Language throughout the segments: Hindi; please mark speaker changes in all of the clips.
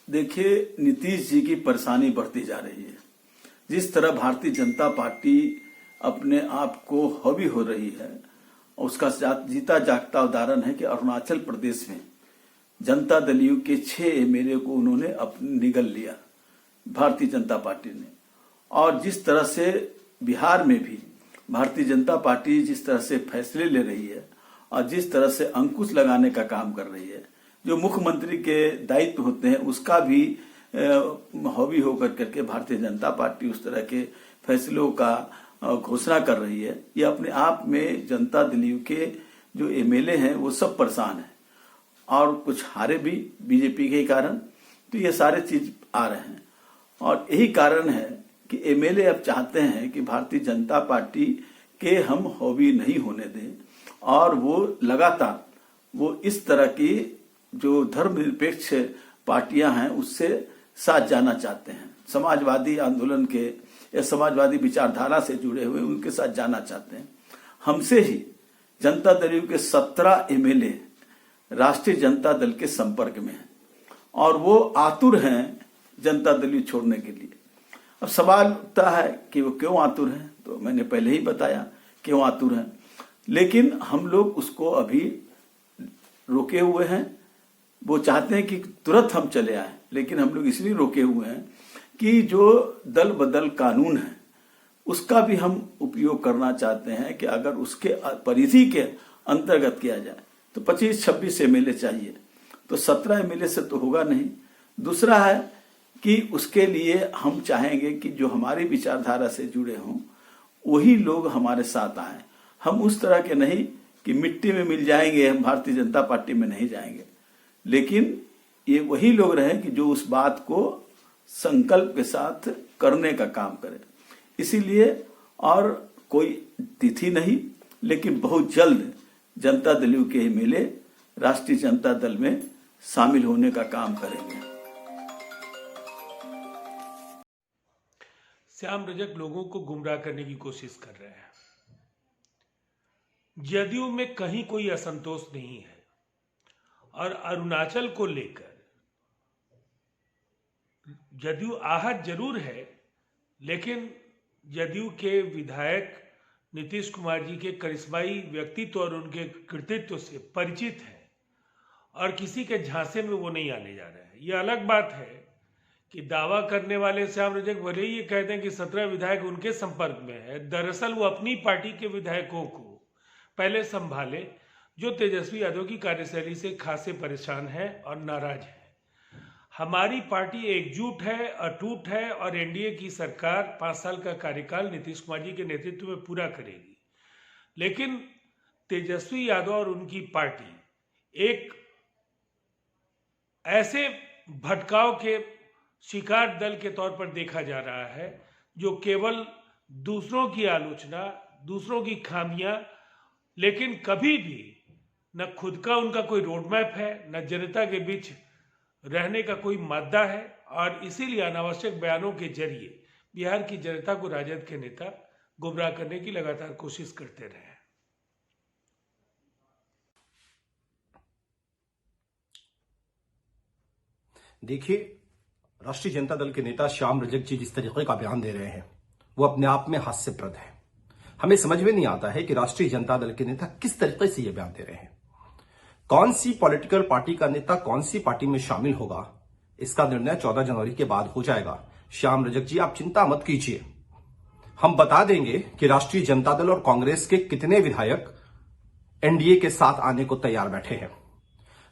Speaker 1: देखिए, नीतीश जी की परेशानी बढ़ती जा रही है। जिस तरह भारतीय जनता पार्टी अपने आप को हावी हो रही है, उसका जीता जागता उदाहरण है कि अरुणाचल प्रदेश में जनता दल यू के 6 एमएलए को उन्होंने निगल लिया भारतीय जनता पार्टी ने। और जिस तरह से बिहार में भी भारतीय जनता पार्टी जिस तरह से फैसले ले रही है और जिस तरह से अंकुश लगाने का काम कर रही है, जो मुख्यमंत्री के दायित्व होते हैं उसका भी हावी होकर करके भारतीय जनता पार्टी उस तरह के फैसलों का घोषणा कर रही है। ये अपने आप में जनता दल यू के जो एमएलए हैं वो सब परेशान हैं और कुछ हारे भी बीजेपी के कारण। तो ये सारे चीज आ रहे हैं और यही कारण है कि एमएलए अब चाहते हैं कि भारतीय जनता पार्टी के हम हावी नहीं होने दें और वो लगातार वो इस तरह की जो धर्मनिरपेक्ष पार्टियां हैं उससे साथ जाना चाहते हैं। समाजवादी आंदोलन के या समाजवादी विचारधारा से जुड़े हुए उनके साथ जाना चाहते हैं। हमसे ही जनता दल यू के 17 एमएलए राष्ट्रीय जनता दल के संपर्क में हैं और वो आतुर हैं जनता दल यू छोड़ने के लिए। अब सवाल उठता है कि वो क्यों आतुर हैं, तो मैंने पहले ही बताया क्यों आतुर हैं, लेकिन हम लोग उसको अभी रोके हुए हैं। वो चाहते हैं कि तुरंत हम चले आए, लेकिन हम लोग इसलिए रोके हुए हैं कि जो दल बदल कानून है उसका भी हम उपयोग करना चाहते हैं कि अगर उसके परिधि के अंतर्गत किया जाए तो 25-26 एमएलए चाहिए, तो 17 एमएलए से तो होगा नहीं। दूसरा है कि उसके लिए हम चाहेंगे कि जो हमारी विचारधारा से जुड़े हों वही लोग हमारे साथ आए। हम उस तरह के नहीं कि मिट्टी में मिल जाएंगे, हम भारतीय जनता पार्टी में नहीं जाएंगे, लेकिन ये वही लोग रहे कि जो उस बात को संकल्प के साथ करने का काम करें। इसीलिए और कोई तिथि नहीं, लेकिन बहुत जल्द जनता दल यू के एमएलए राष्ट्रीय जनता दल में शामिल होने का काम करेंगे।
Speaker 2: श्याम रजक लोगों को गुमराह करने की कोशिश कर रहे हैं। जदयू में कहीं कोई असंतोष नहीं है और अरुणाचल को लेकर जदयू आहत जरूर है, लेकिन जदयू के विधायक नीतीश कुमार जी के करिश्माई व्यक्तित्व और उनके कृतित्व से परिचित है और किसी के झांसे में वो नहीं आने जा रहे हैं। ये अलग बात है कि दावा करने वाले श्याम रजक भले ही ये कहते हैं कि 17 विधायक उनके संपर्क में है, दरअसल वो अपनी पार्टी के विधायकों को पहले संभाले जो तेजस्वी यादव की कार्यशैली से खासे परेशान हैं और नाराज हैं। हमारी पार्टी एकजुट है, अटूट है और एनडीए की सरकार 5 साल का कार्यकाल नीतीश कुमार जी के नेतृत्व में पूरा करेगी। लेकिन तेजस्वी यादव और उनकी पार्टी एक ऐसे भटकाव के शिकार दल के तौर पर देखा जा रहा है जो केवल दूसरों की आलोचना, दूसरों की खामियां, लेकिन कभी भी न खुद का उनका कोई रोड मैप है, न जनता के बीच रहने का कोई मादा है और इसीलिए अनावश्यक बयानों के जरिए बिहार की जनता को राजद के नेता गुमराह करने की लगातार कोशिश करते रहे।
Speaker 3: देखिए, राष्ट्रीय जनता दल के नेता श्याम रजक जी जिस तरीके का बयान दे रहे हैं वो अपने आप में हास्यप्रद है। हमें समझ में नहीं आता है कि राष्ट्रीय जनता दल के नेता किस तरीके से ये बयान दे रहे हैं। कौन सी पॉलिटिकल पार्टी का नेता कौन सी पार्टी में शामिल होगा इसका निर्णय 14 जनवरी के बाद हो जाएगा। श्याम रजक जी, आप चिंता मत कीजिए, हम बता देंगे कि राष्ट्रीय जनता दल और कांग्रेस के कितने विधायक एनडीए के साथ आने को तैयार बैठे हैं।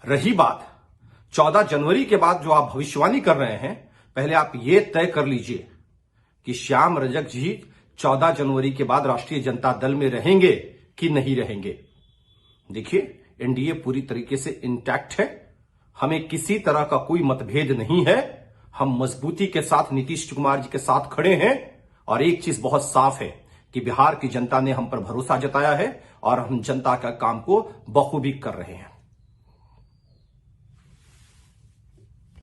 Speaker 3: रही बात 14 जनवरी के बाद जो आप भविष्यवाणी कर रहे हैं, पहले आप ये तय कर लीजिए कि श्याम रजक जी 14 जनवरी के बाद राष्ट्रीय जनता दल में रहेंगे कि नहीं रहेंगे। देखिए, एनडीए पूरी तरीके से इंटैक्ट है, हमें किसी तरह का कोई मतभेद नहीं है। हम मजबूती के साथ नीतीश कुमार जी के साथ खड़े हैं और एक चीज बहुत साफ है कि बिहार की जनता ने हम पर भरोसा जताया है और हम जनता का काम को बखूबी कर रहे हैं।